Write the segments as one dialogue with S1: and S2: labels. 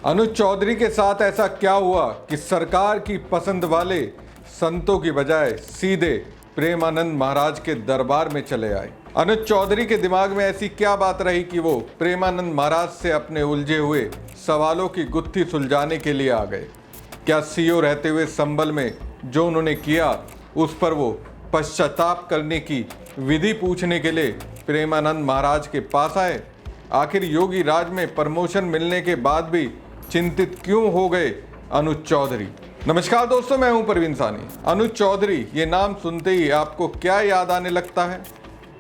S1: अनुज चौधरी के साथ ऐसा क्या हुआ कि सरकार की पसंद वाले संतों की बजाय सीधे प्रेमानंद महाराज के दरबार में चले आए। अनुज चौधरी के दिमाग में ऐसी क्या बात रही कि वो प्रेमानंद महाराज से अपने उलझे हुए सवालों की गुत्थी सुलझाने के लिए आ गए। क्या सीओ रहते हुए संबल में जो उन्होंने किया उस पर वो पश्चाताप करने की विधि पूछने के लिए प्रेमानंद महाराज के पास आए? आखिर योगी राज में प्रमोशन मिलने के बाद भी चिंतित क्यों हो गए अनुज चौधरी? नमस्कार दोस्तों, मैं हूं परवीन सानी। अनुज चौधरी ये नाम सुनते ही आपको क्या याद आने लगता है?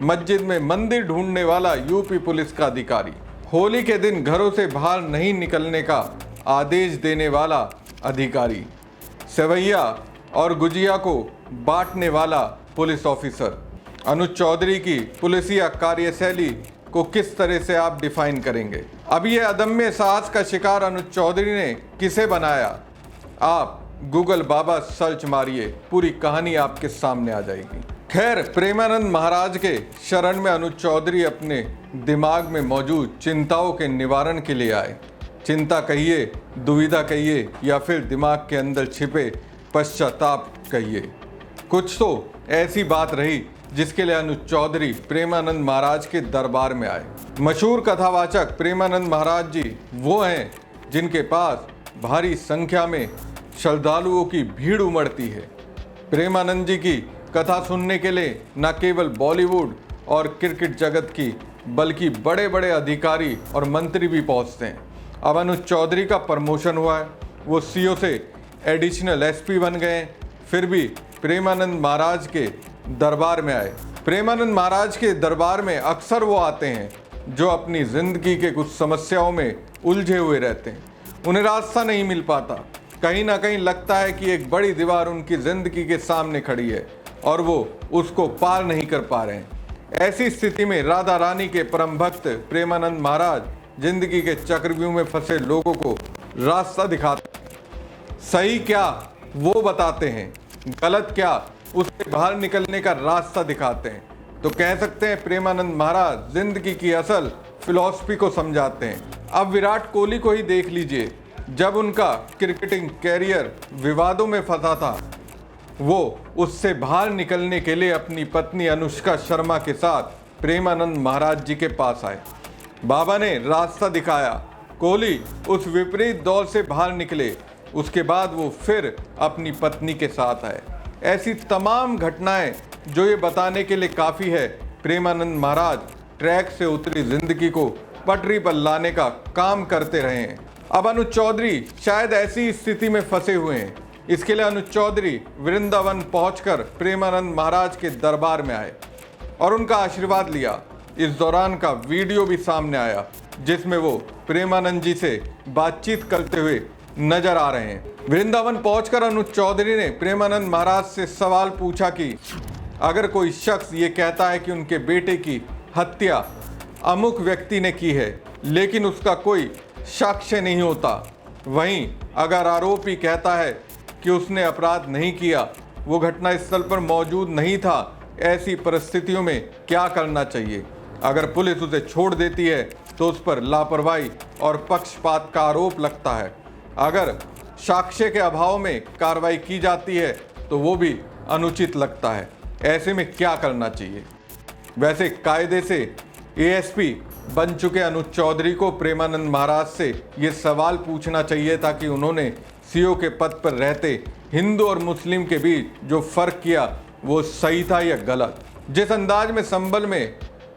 S1: मस्जिद में मंदिर ढूंढने वाला यूपी पुलिस का अधिकारी, होली के दिन घरों से बाहर नहीं निकलने का आदेश देने वाला अधिकारी, सेवैया और गुजिया को बांटने वाला पुलिस ऑफिसर। अनुज चौधरी की पुलिसिया कार्यशैली को किस तरह से आप डिफाइन करेंगे? अब ये अदम्य साहस का शिकार अनुज चौधरी ने किसे बनाया? आप गूगल बाबा सर्च मारिए, पूरी कहानी आपके सामने आ जाएगी। खैर, प्रेमानंद महाराज के शरण में अनुज चौधरी अपने दिमाग में मौजूद चिंताओं के निवारण के लिए आए। चिंता कहिए, दुविधा कहिए या फिर दिमाग के अंदर छिपे पश्चाताप कहिए, कुछ तो ऐसी बात रही जिसके लिए अनुज चौधरी प्रेमानंद महाराज के दरबार में आए। मशहूर कथावाचक प्रेमानंद महाराज जी वो हैं जिनके पास भारी संख्या में श्रद्धालुओं की भीड़ उमड़ती है। प्रेमानंद जी की कथा सुनने के लिए न केवल बॉलीवुड और क्रिकेट जगत की बल्कि बड़े बड़े अधिकारी और मंत्री भी पहुंचते हैं। अब अनुज चौधरी का प्रमोशन हुआ है, वो सीओ से एडिशनल एसपी बन गए, फिर भी प्रेमानंद महाराज के दरबार में आए। प्रेमानंद महाराज के दरबार में अक्सर वो आते हैं जो अपनी जिंदगी के कुछ समस्याओं में उलझे हुए रहते हैं। उन्हें रास्ता नहीं मिल पाता, कहीं ना कहीं लगता है कि एक बड़ी दीवार उनकी जिंदगी के सामने खड़ी है और वो उसको पार नहीं कर पा रहे हैं। ऐसी स्थिति में राधा रानी के परम भक्त प्रेमानंद महाराज जिंदगी के चक्रव्यूह में फंसे लोगों को रास्ता दिखाते हैं। सही क्या वो बताते हैं, गलत क्या उससे बाहर निकलने का रास्ता दिखाते हैं। तो कह सकते हैं प्रेमानंद महाराज जिंदगी की असल फिलॉसफी को समझाते हैं। अब विराट कोहली को ही देख लीजिए, जब उनका क्रिकेटिंग कैरियर विवादों में फंसा था, वो उससे बाहर निकलने के लिए अपनी पत्नी अनुष्का शर्मा के साथ प्रेमानंद महाराज जी के पास आए। बाबा ने रास्ता दिखाया, कोहली उस विपरीत दौर से बाहर निकले, उसके बाद वो फिर अपनी पत्नी के साथ आए। ऐसी तमाम घटनाएं जो ये बताने के लिए काफ़ी है प्रेमानंद महाराज ट्रैक से उतरी जिंदगी को पटरी पर लाने का काम करते रहे हैं। अब अनुज चौधरी शायद ऐसी स्थिति में फंसे हुए हैं, इसके लिए अनुज चौधरी वृंदावन पहुंचकर प्रेमानंद महाराज के दरबार में आए और उनका आशीर्वाद लिया। इस दौरान का वीडियो भी सामने आया जिसमें वो प्रेमानंद जी से बातचीत करते हुए नजर आ रहे हैं। वृंदावन पहुंचकर अनुज चौधरी ने प्रेमानंद महाराज से सवाल पूछा कि अगर कोई शख्स ये कहता है कि उनके बेटे की हत्या अमुक व्यक्ति ने की है लेकिन उसका कोई साक्ष्य नहीं होता, वहीं अगर आरोपी कहता है कि उसने अपराध नहीं किया, वो घटनास्थल पर मौजूद नहीं था, ऐसी परिस्थितियों में क्या करना चाहिए? अगर पुलिस उसे छोड़ देती है तो उस पर लापरवाही और पक्षपात का आरोप लगता है, अगर साक्ष्य के अभाव में कार्रवाई की जाती है तो वो भी अनुचित लगता है। ऐसे में क्या करना चाहिए? वैसे कायदे से एएसपी बन चुके अनुज चौधरी को प्रेमानंद महाराज से ये सवाल पूछना चाहिए था कि उन्होंने सीओ के पद पर रहते हिंदू और मुस्लिम के बीच जो फर्क किया वो सही था या गलत? जिस अंदाज में संभल में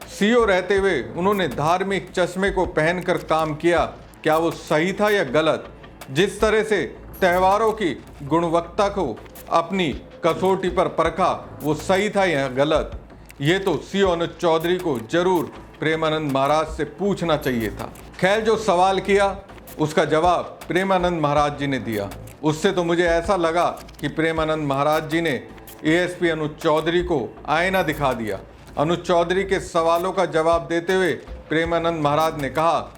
S1: सीओ रहते हुए उन्होंने धार्मिक चश्मे को पहनकर काम किया, क्या वो सही था या गलत? जिस तरह से त्योहारों की गुणवत्ता को अपनी कसौटी पर परखा, वो सही था या गलत? ये तो सीओ अनुज चौधरी को जरूर प्रेमानंद महाराज से पूछना चाहिए था। खैर, जो सवाल किया उसका जवाब प्रेमानंद महाराज जी ने दिया। उससे तो मुझे ऐसा लगा कि प्रेमानंद महाराज जी ने एएसपी अनुज चौधरी को आईना दिखा दिया। अनुज चौधरी के सवालों का जवाब देते हुए प्रेमानंद महाराज ने कहा,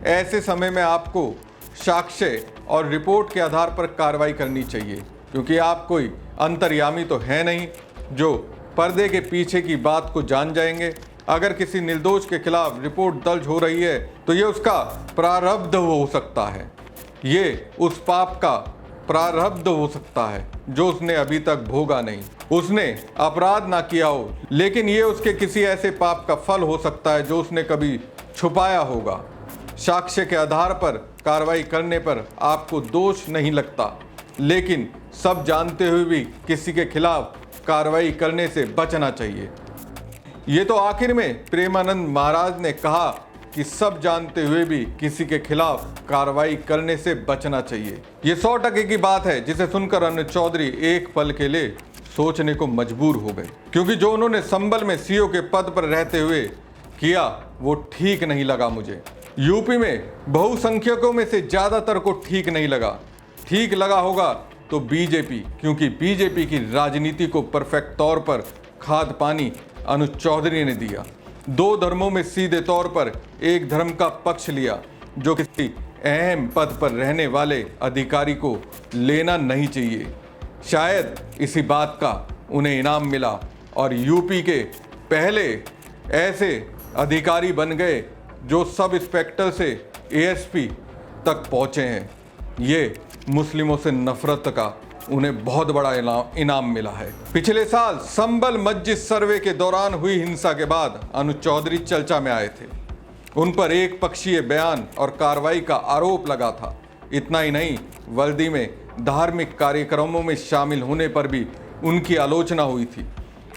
S1: ऐसे समय में आपको साक्ष्य और रिपोर्ट के आधार पर कार्रवाई करनी चाहिए, क्योंकि आप कोई अंतर्यामी तो है नहीं जो पर्दे के पीछे की बात को जान जाएंगे। अगर किसी निर्दोष के खिलाफ रिपोर्ट दर्ज हो रही है तो ये उसका प्रारब्ध हो सकता है। ये उस पाप का प्रारब्ध हो सकता है जो उसने अभी तक भोगा नहीं। उसने अपराध ना किया हो, लेकिन ये उसके किसी ऐसे पाप का फल हो सकता है जो उसने कभी छुपाया होगा। साक्ष्य के आधार पर कार्रवाई करने पर आपको दोष नहीं लगता, लेकिन सब जानते हुए भी किसी के खिलाफ कार्रवाई करने से बचना चाहिए। ये तो आखिर में प्रेमानंद महाराज ने कहा कि सब जानते हुए भी किसी के खिलाफ कार्रवाई करने से बचना चाहिए। ये 100% की बात है, जिसे सुनकर अनुज चौधरी एक पल के लिए सोचने को मजबूर हो गए, क्योंकि जो उन्होंने संभल में सीओ के पद पर रहते हुए किया वो ठीक नहीं लगा मुझे। यूपी में बहुसंख्यकों में से ज्यादातर को ठीक नहीं लगा। ठीक लगा होगा तो बीजेपी, क्योंकि बीजेपी की राजनीति को परफेक्ट तौर पर खाद पानी अनुज चौधरी ने दिया। दो धर्मों में सीधे तौर पर एक धर्म का पक्ष लिया जो किसी अहम पद पर रहने वाले अधिकारी को लेना नहीं चाहिए। शायद इसी बात का उन्हें इनाम मिला और यूपी के पहले ऐसे अधिकारी बन गए जो सब इंस्पेक्टर से एएसपी तक पहुंचे हैं। ये मुस्लिमों से नफरत का उन्हें बहुत बड़ा इनाम मिला है। पिछले साल संभल मस्जिद सर्वे के दौरान हुई हिंसा के बाद अनुज चौधरी चर्चा में आए थे। उन पर एक पक्षीय बयान और कार्रवाई का आरोप लगा था। इतना ही नहीं, वर्दी में धार्मिक कार्यक्रमों में शामिल होने पर भी उनकी आलोचना हुई थी।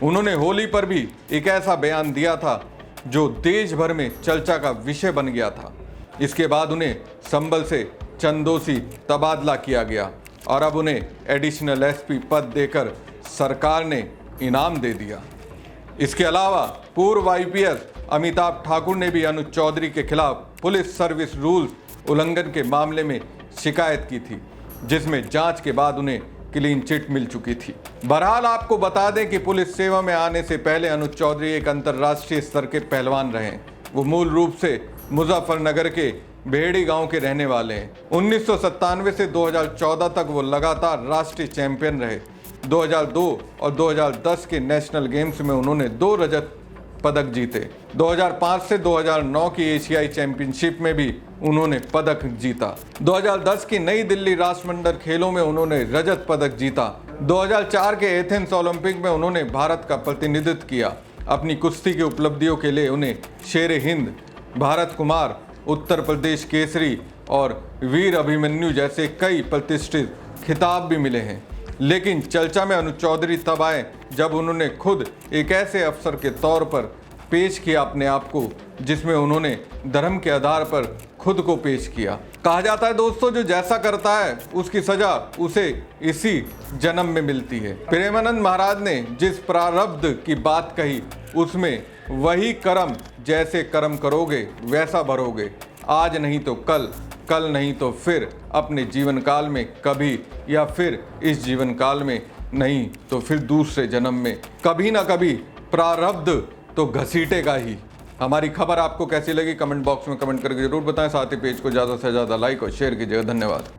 S1: उन्होंने होली पर भी एक ऐसा बयान दिया था जो देश भर में चर्चा का विषय बन गया था। इसके बाद उन्हें संभल से चंदोसी तबादला किया गया और अब उन्हें एडिशनल एसपी पद देकर सरकार ने इनाम दे दिया। इसके अलावा पूर्व आईपीएस अमिताभ ठाकुर ने भी अनुज चौधरी के खिलाफ पुलिस सर्विस रूल्स उल्लंघन के मामले में शिकायत की थी, जिसमें जांच के बाद उन्हें क्लीन चिट मिल चुकी थी। बहरहाल आपको बता दें कि पुलिस सेवा में आने से पहले अनुज चौधरी एक अंतर्राष्ट्रीय स्तर के पहलवान रहे। वो मूल रूप से मुजफ्फरनगर के बेहड़ी गांव के रहने वाले हैं। 1997 से 2014 तक वो लगातार राष्ट्रीय चैंपियन रहे। 2002 और 2010 के नेशनल गेम्स में उन्होंने 2 रजत पदक जीते। 2005 से 2009 की एशियाई चैंपियनशिप में भी उन्होंने पदक जीता। 2010 की नई दिल्ली राष्ट्रमंडल खेलों में उन्होंने रजत पदक जीता। 2004 के एथेंस ओलंपिक में उन्होंने भारत का प्रतिनिधित्व किया। अपनी कुश्ती की उपलब्धियों के लिए उन्हें शेर हिंद, भारत कुमार, उत्तर प्रदेश केसरी और वीर अभिमन्यु जैसे कई प्रतिष्ठित खिताब भी मिले हैं। लेकिन चर्चा में अनुज चौधरी तब आए जब उन्होंने खुद एक ऐसे अफसर के तौर पर पेश किया अपने आप को, जिसमें उन्होंने धर्म के आधार पर खुद को पेश किया। कहा जाता है दोस्तों, जो जैसा करता है उसकी सजा उसे इसी जन्म में मिलती है। प्रेमानंद महाराज ने जिस प्रारब्ध की बात कही उसमें वही कर्म, जैसे कर्म करोगे वैसा भरोगे। आज नहीं तो कल, कल नहीं तो फिर अपने जीवन काल में कभी, या फिर इस जीवन काल में नहीं तो फिर दूसरे जन्म में कभी ना कभी प्रारब्ध तो घसीटेगा ही। हमारी खबर आपको कैसी लगी कमेंट बॉक्स में कमेंट करके जरूर बताएं। साथ ही पेज को ज़्यादा से ज़्यादा लाइक और शेयर कीजिएगा। धन्यवाद।